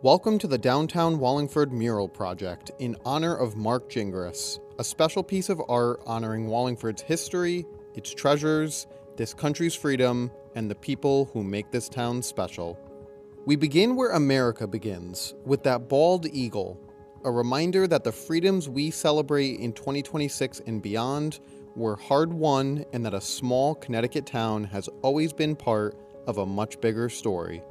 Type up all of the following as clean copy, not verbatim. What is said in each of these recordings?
Welcome to the Downtown Wallingford Mural Project in honor of Mark Gingras, a special piece of art honoring Wallingford's history, its treasures, this country's freedom, and the people who make this town special. We begin where America begins, with that bald eagle, a reminder that the freedoms we celebrate in 2026 and beyond were hard-won and that a small Connecticut town has always been part of a much bigger story.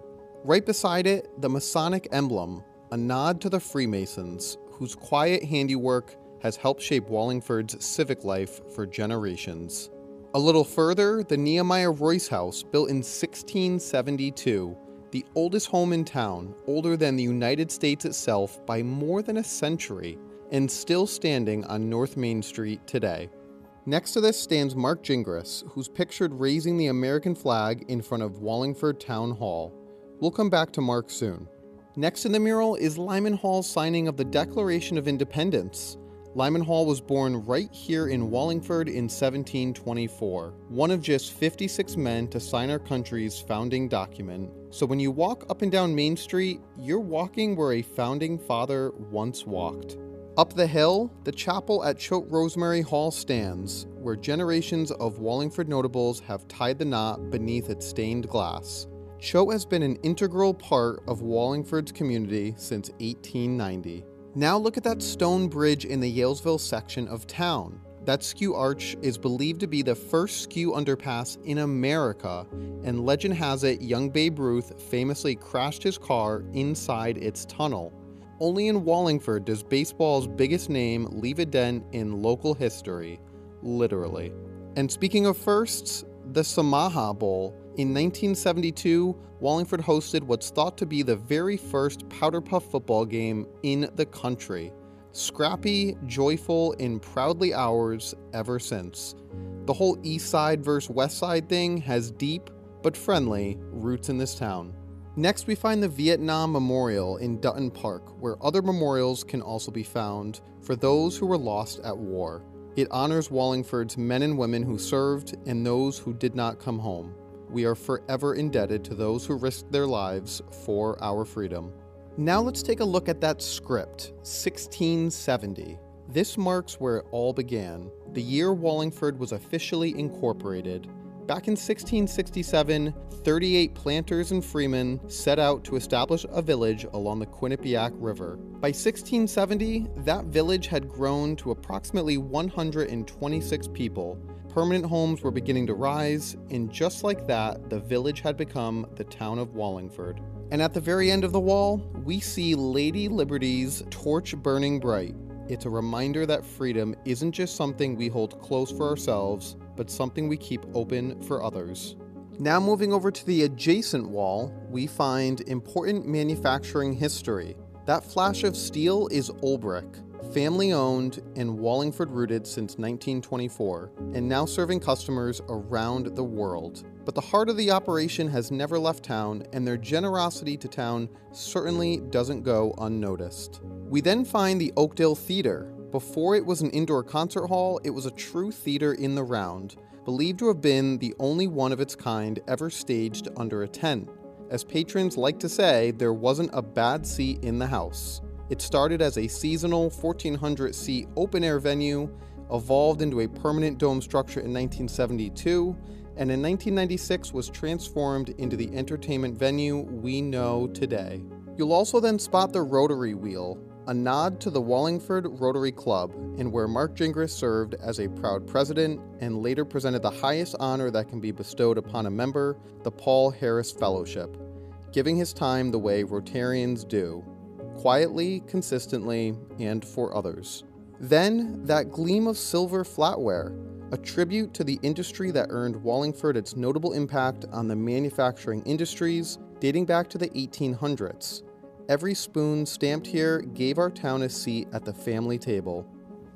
Right beside it, the Masonic emblem, a nod to the Freemasons, whose quiet handiwork has helped shape Wallingford's civic life for generations. A little further, the Nehemiah Royce House, built in 1672, the oldest home in town, older than the United States itself by more than a century, and still standing on North Main Street today. Next to this stands Mark Gingras, who's pictured raising the American flag in front of Wallingford Town Hall. We'll come back to Mark soon. Next in the mural is Lyman Hall's signing of the Declaration of Independence. Lyman Hall was born right here in Wallingford in 1724, one of just 56 men to sign our country's founding document. So when you walk up and down Main Street, you're walking where a founding father once walked. Up the hill, the chapel at Choate Rosemary Hall stands, where generations of Wallingford notables have tied the knot beneath its stained glass. Choate has been an integral part of Wallingford's community since 1890. Now look at that stone bridge in the Yalesville section of town. That skew arch is believed to be the first skew underpass in America, and legend has it young Babe Ruth famously crashed his car inside its tunnel. Only in Wallingford does baseball's biggest name leave a dent in local history, literally. And speaking of firsts, the Samaha Bowl. In 1972, Wallingford hosted what's thought to be the very first powder puff football game in the country. Scrappy, joyful, and proudly ours ever since. The whole East Side versus West Side thing has deep, but friendly, roots in this town. Next, we find the Vietnam Memorial in Dutton Park, where other memorials can also be found for those who were lost at war. It honors Wallingford's men and women who served and those who did not come home. We are forever indebted to those who risked their lives for our freedom. Now let's take a look at that script, 1670. This marks where it all began, the year Wallingford was officially incorporated. Back in 1667, 38 planters and freemen set out to establish a village along the Quinnipiac River. By 1670, that village had grown to approximately 126 people. Permanent homes were beginning to rise, and just like that, the village had become the town of Wallingford. And at the very end of the wall, we see Lady Liberty's torch burning bright. It's a reminder that freedom isn't just something we hold close for ourselves, but something we keep open for others. Now moving over to the adjacent wall, we find important manufacturing history. That flash of steel is Olbrich, family-owned and Wallingford-rooted since 1924, and now serving customers around the world. But the heart of the operation has never left town, and their generosity to town certainly doesn't go unnoticed. We then find the Oakdale Theater. Before it was an indoor concert hall, it was a true theater in the round, believed to have been the only one of its kind ever staged under a tent. As patrons like to say, there wasn't a bad seat in the house. It started as a seasonal 1,400-seat open-air venue, evolved into a permanent dome structure in 1972, and in 1996 was transformed into the entertainment venue we know today. You'll also then spot the Rotary Wheel, a nod to the Wallingford Rotary Club, and where Mark Gingras served as a proud president and later presented the highest honor that can be bestowed upon a member, the Paul Harris Fellowship, giving his time the way Rotarians do. Quietly, consistently, and for others. Then, that gleam of silver flatware, a tribute to the industry that earned Wallingford its notable impact on the manufacturing industries dating back to the 1800s. Every spoon stamped here gave our town a seat at the family table.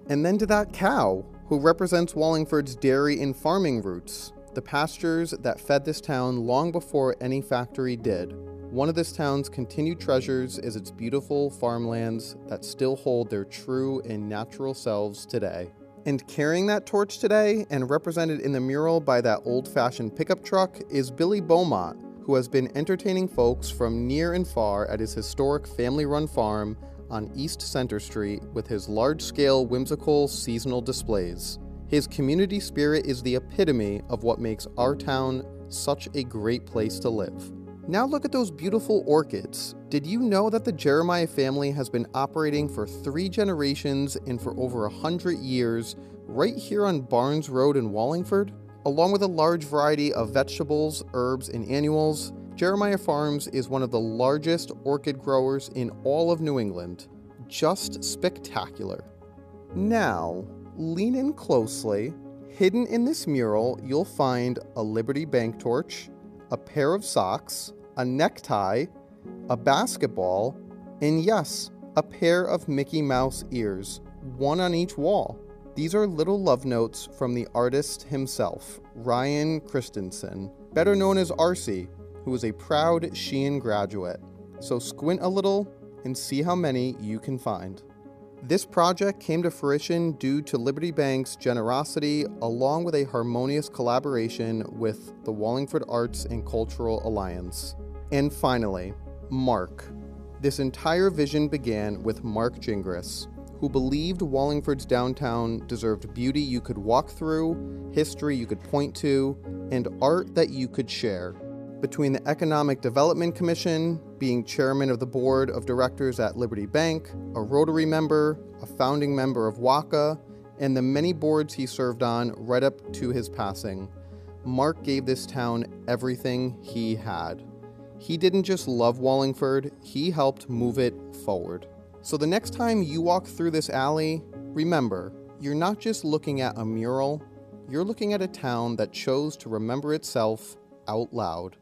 And then to that cow, who represents Wallingford's dairy and farming roots, the pastures that fed this town long before any factory did. One of this town's continued treasures is its beautiful farmlands that still hold their true and natural selves today. And carrying that torch today, and represented in the mural by that old-fashioned pickup truck, is Billy Beaumont, who has been entertaining folks from near and far at his historic family-run farm on East Center Street with his large-scale, whimsical, seasonal displays. His community spirit is the epitome of what makes our town such a great place to live. Now look at those beautiful orchids. Did you know that the Jeremiah family has been operating for 3 generations and for over 100 years right here on Barnes Road in Wallingford? Along with a large variety of vegetables, herbs, and annuals, Jeremiah Farms is one of the largest orchid growers in all of New England. Just spectacular. Now, lean in closely. Hidden in this mural, you'll find a Liberty Bank torch, a pair of socks, a necktie, a basketball, and yes, a pair of Mickey Mouse ears, one on each wall. These are little love notes from the artist himself, Ryan Christenson, better known as Arcy, who is a proud Sheehan graduate. So squint a little and see how many you can find. This project came to fruition due to Liberty Bank's generosity, along with a harmonious collaboration with the Wallingford Arts and Cultural Alliance. And finally, Mark. This entire vision began with Mark Gingras, who believed Wallingford's downtown deserved beauty you could walk through, history you could point to, and art that you could share. Between the Economic Development Commission, being chairman of the board of directors at Liberty Bank, a Rotary member, a founding member of WACA, and the many boards he served on right up to his passing, Mark gave this town everything he had. He didn't just love Wallingford, he helped move it forward. So the next time you walk through this alley, remember, you're not just looking at a mural, you're looking at a town that chose to remember itself out loud.